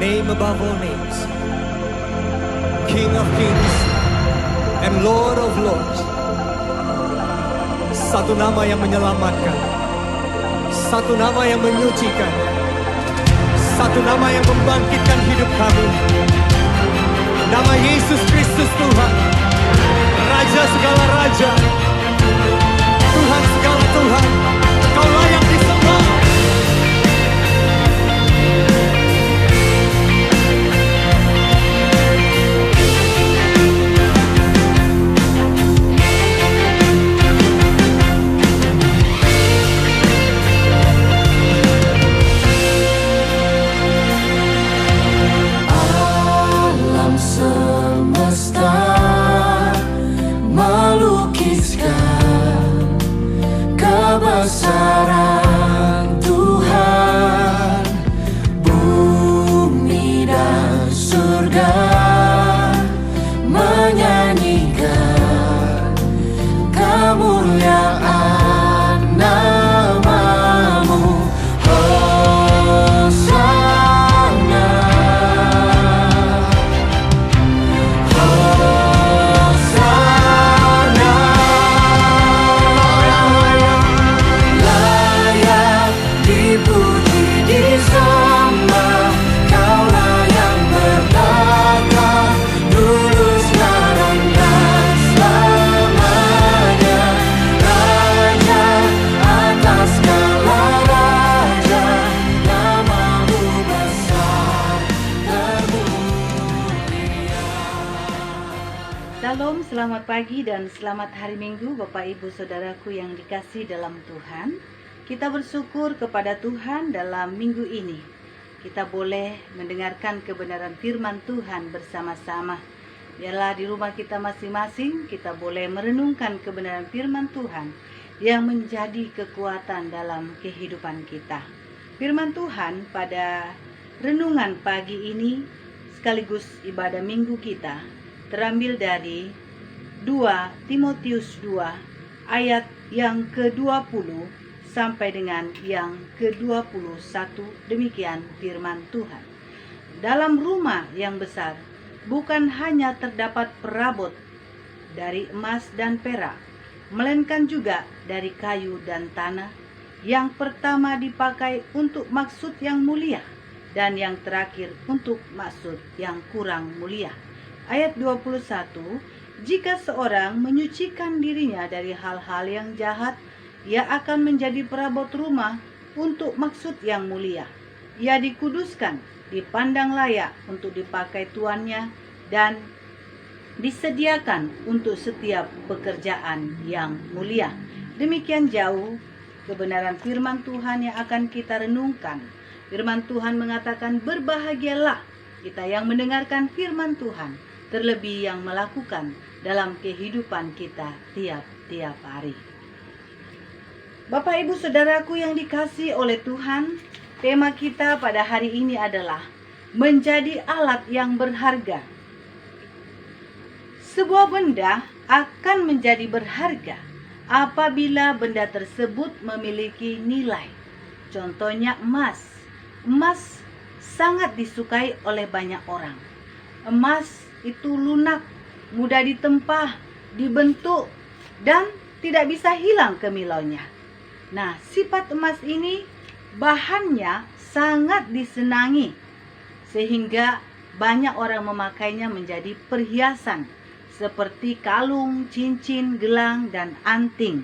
name above all names, King of kings and Lord of lords. Satu nama yang menyelamatkan, satu nama yang menyucikan, satu nama yang membangkitkan hidup kami. Nama Yesus Kristus Tuhan, Raja segala raja, Tuhan segala Tuhan. Kau layak disembah. Kebesaran Tuhan, bumi dan surga menyanyikan kemuliaan nama-Mu. Hosana, Hosana. Dipuji, disembah, Kaulah yang bertata, dulu, sekarang, dan selamanya. Raja atas segala raja, nama-Mu besar termulia. Shalom, selamat pagi dan selamat hari Minggu Bapak Ibu Saudaraku yang dikasihi dalam Tuhan. Kita bersyukur kepada Tuhan dalam minggu ini. Kita boleh mendengarkan kebenaran firman Tuhan bersama-sama. Biarlah di rumah kita masing-masing kita boleh merenungkan kebenaran firman Tuhan yang menjadi kekuatan dalam kehidupan kita. Firman Tuhan pada renungan pagi ini sekaligus ibadah minggu kita terambil dari 2 Timotius 2 ayat yang ke-20 sampai dengan yang ke-21. Demikian firman Tuhan. Dalam rumah yang besar bukan hanya terdapat perabot dari emas dan perak, melainkan juga dari kayu dan tanah. Yang pertama dipakai untuk maksud yang mulia, dan yang terakhir untuk maksud yang kurang mulia. Ayat 21, jika seorang menyucikan dirinya dari hal-hal yang jahat, ia akan menjadi perabot rumah untuk maksud yang mulia. Ia dikuduskan, dipandang layak untuk dipakai tuannya, dan disediakan untuk setiap pekerjaan yang mulia. Demikian jauh kebenaran firman Tuhan yang akan kita renungkan. Firman Tuhan mengatakan, berbahagialah kita yang mendengarkan firman Tuhan, terlebih yang melakukan dalam kehidupan kita tiap-tiap hari. Bapak Ibu Saudaraku yang dikasihi oleh Tuhan, tema kita pada hari ini adalah menjadi alat yang berharga. Sebuah benda akan menjadi berharga apabila benda tersebut memiliki nilai. Contohnya emas. Emas sangat disukai oleh banyak orang. Emas itu lunak, mudah ditempah, dibentuk, dan tidak bisa hilang kimilaunya. Nah, sifat emas ini bahannya sangat disenangi sehingga banyak orang memakainya menjadi perhiasan seperti kalung, cincin, gelang, dan anting.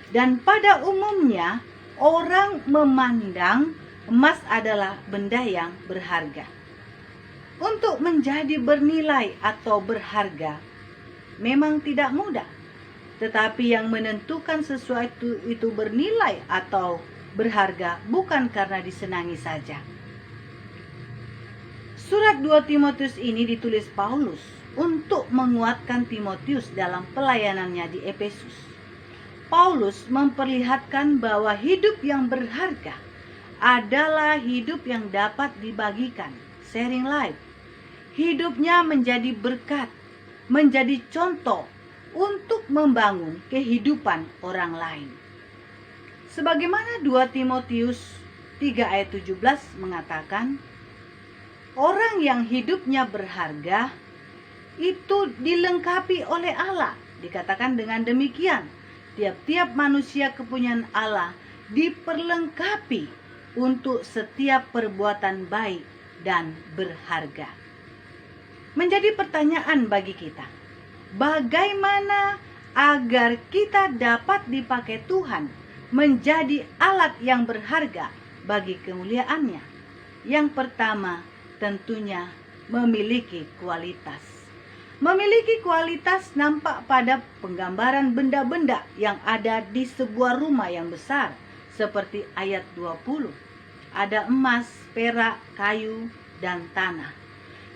Dan pada umumnya orang memandang emas adalah benda yang berharga. Untuk menjadi bernilai atau berharga memang tidak mudah. Tetapi yang menentukan sesuatu itu bernilai atau berharga bukan karena disenangi saja. Surat 2 Timotius ini ditulis Paulus untuk menguatkan Timotius dalam pelayanannya di Efesus. Paulus memperlihatkan bahwa hidup yang berharga adalah hidup yang dapat dibagikan, sharing life. Hidupnya menjadi berkat, menjadi contoh untuk membangun kehidupan orang lain. Sebagaimana 2 Timotius 3 ayat 17 mengatakan, orang yang hidupnya berharga itu dilengkapi oleh Allah. Dikatakan dengan demikian, tiap-tiap manusia kepunyaan Allah diperlengkapi untuk setiap perbuatan baik dan berharga. Menjadi pertanyaan bagi kita, bagaimana agar kita dapat dipakai Tuhan menjadi alat yang berharga bagi kemuliaannya? Yang pertama, tentunya memiliki kualitas. Memiliki kualitas nampak pada penggambaran benda-benda yang ada di sebuah rumah yang besar, seperti ayat 20. Ada emas, perak, kayu, dan tanah.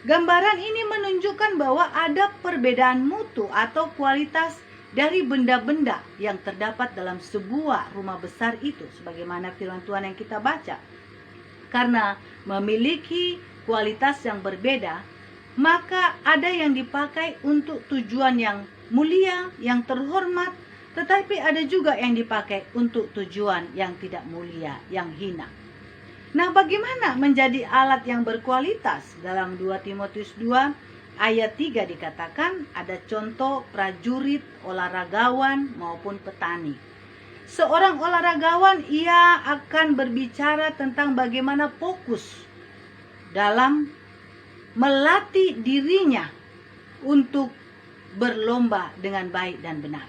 Gambaran ini menunjukkan bahwa ada perbedaan mutu atau kualitas dari benda-benda yang terdapat dalam sebuah rumah besar itu, sebagaimana firman Tuhan yang kita baca. Karena memiliki kualitas yang berbeda, maka ada yang dipakai untuk tujuan yang mulia, yang terhormat, tetapi ada juga yang dipakai untuk tujuan yang tidak mulia, yang hina. Nah, bagaimana menjadi alat yang berkualitas? Dalam 2 Timotius 2 ayat 3 dikatakan ada contoh prajurit, olahragawan maupun petani. Seorang olahragawan ia akan berbicara tentang bagaimana fokus dalam melatih dirinya untuk berlomba dengan baik dan benar.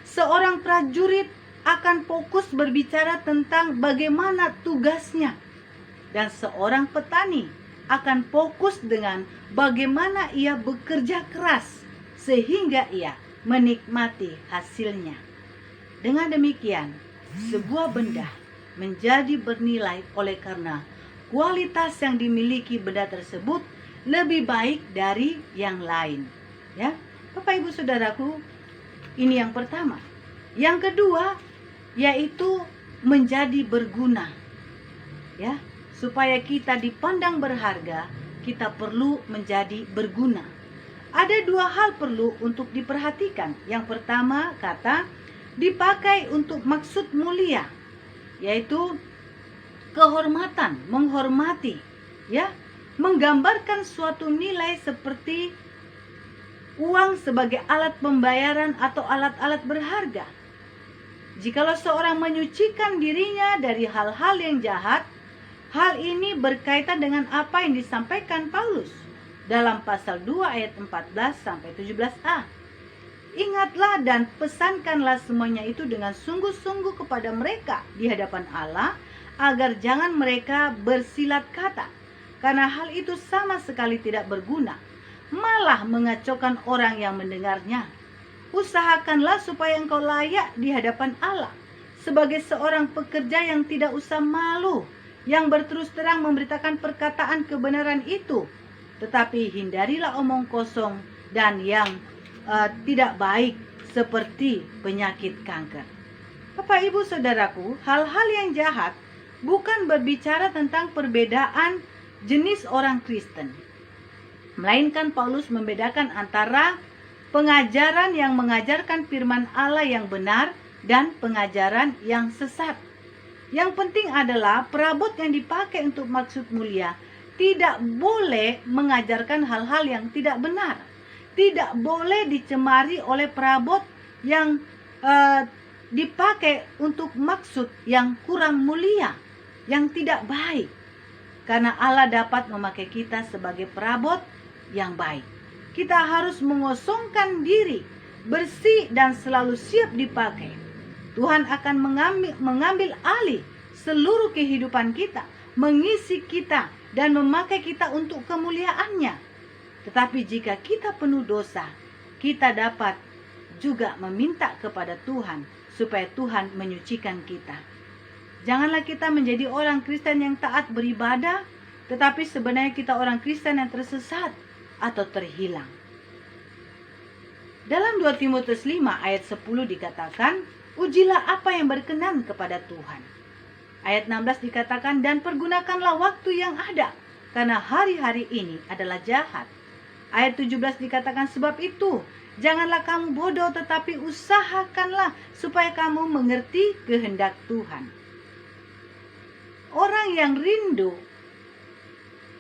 Seorang prajurit akan fokus berbicara tentang bagaimana tugasnya. Dan seorang petani akan fokus dengan bagaimana ia bekerja keras sehingga ia menikmati hasilnya. Dengan demikian, sebuah benda menjadi bernilai oleh karena kualitas yang dimiliki benda tersebut lebih baik dari yang lain. Ya, Bapak Ibu Saudaraku, ini yang pertama. Yang kedua, yaitu menjadi berguna. Ya, supaya kita dipandang berharga, kita perlu menjadi berguna. Ada dua hal perlu untuk diperhatikan. Yang pertama, kata dipakai untuk maksud mulia, yaitu kehormatan, menghormati, ya, menggambarkan suatu nilai seperti uang sebagai alat pembayaran atau alat-alat berharga. Jikalau seorang menyucikan dirinya dari hal-hal yang jahat, hal ini berkaitan dengan apa yang disampaikan Paulus dalam pasal 2 ayat 14 sampai 17a. Ingatlah dan pesankanlah semuanya itu dengan sungguh-sungguh kepada mereka di hadapan Allah, agar jangan mereka bersilat kata, karena hal itu sama sekali tidak berguna, malah mengacaukan orang yang mendengarnya. Usahakanlah supaya engkau layak di hadapan Allah sebagai seorang pekerja yang tidak usah malu, yang berterus terang memberitakan perkataan kebenaran itu. Tetapi hindarilah omong kosong dan yang tidak baik seperti penyakit kanker. Bapak Ibu Saudaraku, hal-hal yang jahat bukan berbicara tentang perbedaan jenis orang Kristen, melainkan Paulus membedakan antara pengajaran yang mengajarkan firman Allah yang benar dan pengajaran yang sesat. Yang penting adalah perabot yang dipakai untuk maksud mulia tidak boleh mengajarkan hal-hal yang tidak benar. Tidak boleh dicemari oleh perabot yang dipakai untuk maksud yang kurang mulia, yang tidak baik. Karena Allah dapat memakai kita sebagai perabot yang baik. Kita harus mengosongkan diri, bersih dan selalu siap dipakai. Tuhan akan mengambil alih seluruh kehidupan kita, mengisi kita dan memakai kita untuk kemuliaannya. Tetapi jika kita penuh dosa, kita dapat juga meminta kepada Tuhan supaya Tuhan menyucikan kita. Janganlah kita menjadi orang Kristen yang taat beribadah, tetapi sebenarnya kita orang Kristen yang tersesat atau terhilang. Dalam 2 Timotius 5 ayat 10 dikatakan, ujilah apa yang berkenan kepada Tuhan. Ayat 16 dikatakan, dan pergunakanlah waktu yang ada, karena hari-hari ini adalah jahat. Ayat 17 dikatakan, sebab itu janganlah kamu bodoh, tetapi usahakanlah supaya kamu mengerti kehendak Tuhan. Orang yang rindu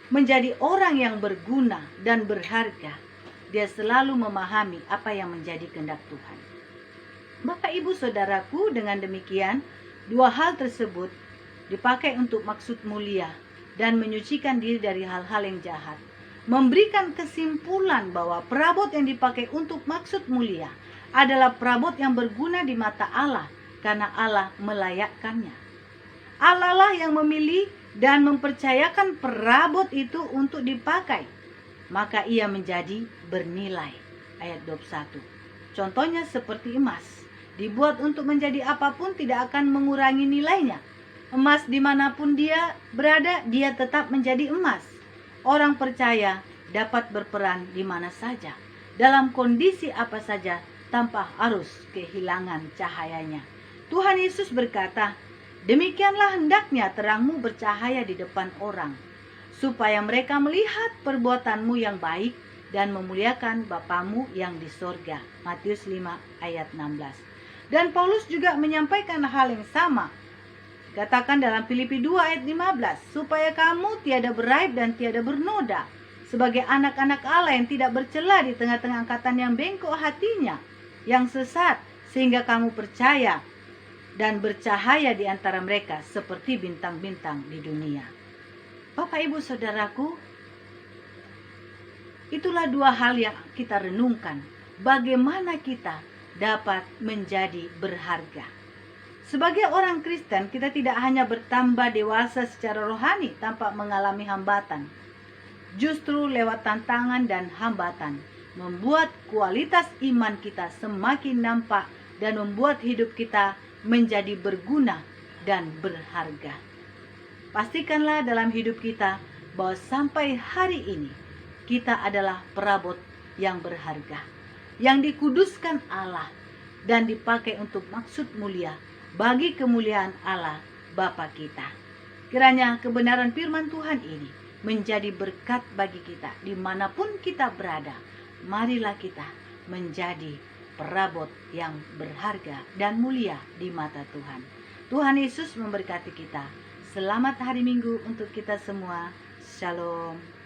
menjadi orang yang berguna dan berharga, dia selalu memahami apa yang menjadi kehendak Tuhan. Bapak Ibu Saudaraku, dengan demikian dua hal tersebut dipakai untuk maksud mulia dan menyucikan diri dari hal-hal yang jahat, memberikan kesimpulan bahwa perabot yang dipakai untuk maksud mulia adalah perabot yang berguna di mata Allah karena Allah melayakkannya. Allah lah yang memilih dan mempercayakan perabot itu untuk dipakai, maka ia menjadi bernilai. Ayat 21. Contohnya seperti emas, dibuat untuk menjadi apapun tidak akan mengurangi nilainya. Emas dimanapun dia berada, dia tetap menjadi emas. Orang percaya dapat berperan di mana saja, dalam kondisi apa saja, tanpa harus kehilangan cahayanya. Tuhan Yesus berkata, demikianlah hendaknya terangmu bercahaya di depan orang, supaya mereka melihat perbuatanmu yang baik dan memuliakan Bapamu yang di sorga. Matius 5 ayat 16. Dan Paulus juga menyampaikan hal yang sama. Katakan dalam Filipi 2 ayat 15, supaya kamu tiada beraib dan tiada bernoda, sebagai anak-anak Allah yang tidak bercela di tengah-tengah angkatan yang bengkok hatinya, yang sesat, sehingga kamu percaya dan bercahaya di antara mereka seperti bintang-bintang di dunia. Bapak Ibu Saudaraku, itulah dua hal yang kita renungkan. Bagaimana kita dapat menjadi berharga. Sebagai orang Kristen, kita tidak hanya bertambah dewasa secara rohani tanpa mengalami hambatan. Justru lewat tantangan dan hambatan, membuat kualitas iman kita semakin nampak dan membuat hidup kita menjadi berguna dan berharga. Pastikanlah dalam hidup kita bahwa sampai hari ini kita adalah perabot yang berharga, yang dikuduskan Allah dan dipakai untuk maksud mulia bagi kemuliaan Allah Bapa kita. Kiranya kebenaran firman Tuhan ini menjadi berkat bagi kita dimanapun kita berada. Marilah kita menjadi perabot yang berharga dan mulia di mata Tuhan. Tuhan Yesus memberkati kita. Selamat hari Minggu untuk kita semua. Shalom.